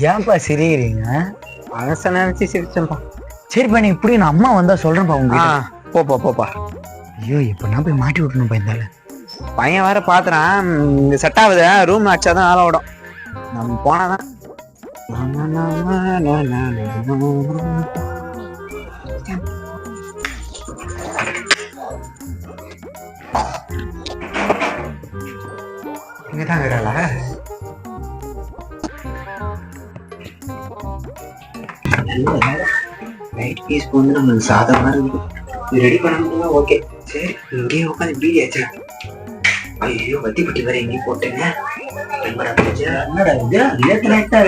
ஏன்பா சிரிக்கிறீங்க? மனச நினைச்சு சிரிச்சேன்ப்பா. சரிப்பா, நீ இப்படி நான் அம்மா வந்தா சொல்றேன்ப்பா உங்க. போப்பா போப்பா. ஐயோ, இப்ப நான் போய் மாட்டி விட்டணும்ப்பா இருந்தாலும். பையன் வேற பாத்துறான், இங்க செட் ஆகுது. ரூம் அடிச்சாதான் ஆள விடும். நம்ம போனாதான். இங்கதான் இருக்கிறாளா? லைட் பீஸ் வந்து நம்மளுக்கு சாதகமா இருக்கு. ரெடி பண்ண முடியுமா? ஓகே, சரி இங்கேயே உட்காந்து பீடி ஆச்சுலாம். ஐயோ, வத்தி பட்டி வேற எங்கேயும் போட்டேங்க.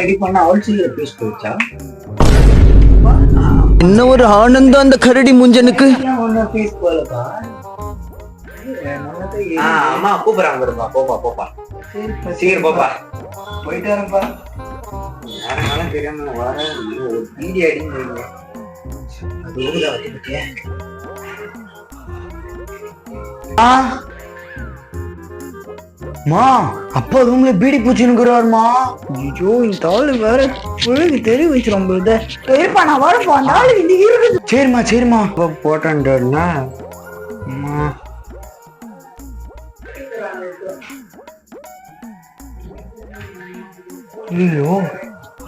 ரெடி பண்ண அவள் பீஸ் போயிடுச்சா? என்ன ஒரு ஆனந்தம் அந்த கரடி முஞ்சனுக்கு. பீஸ் போலப்பா. அம்மா கூப்பிடுறாங்க வருப்பா. போப்பா போப்பா. சீக்கிரம் போப்பா. போயிட்டு வரேன்ப்பா. நேரங்காலம் தெரியாம வர ஒரு பீடி அடிங்க. அது ஊருல வத்தி பட்டியா? மா, அப்பா ரூம்ல பீடி பூச்சினுக்குறாருமா. ஐயோ, இந்த ஆளு வேற புழுகு தெரிய வச்சிரும் போது. சரிப்பா, நான் வரப்பா. அந்த ஆளு இது இருக்குது. சரிம்மா சரிம்மா. போட்டான்டா. ஐயோ,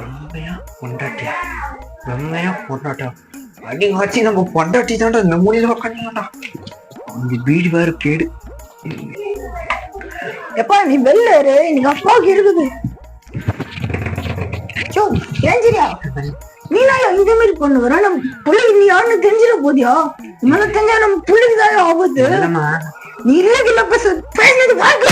ரொம்பையா பொண்டாட்டியா? ரொம்பையா பொண்டாட்டா? அடிங்க வச்சு நம்ம பொண்டாட்டி தான்டா இந்த மூலையில உட்காந்துடா. அந்த பீடி வேற கேடு. எப்பா நீ வெளில இரு, இன்னைக்கு அப்பாவுக்கு இருக்குது. நீ நான் இதே மாதிரி பண்ணு வர. நம்ம பிள்ளைக்கு நீ யாருன்னு தெரிஞ்சிட போதியா? மேல தெரிஞ்சா நம்ம பிள்ளைக்கு தான் ஆபத்து. நீ இல்ல பேசுனது பாக்க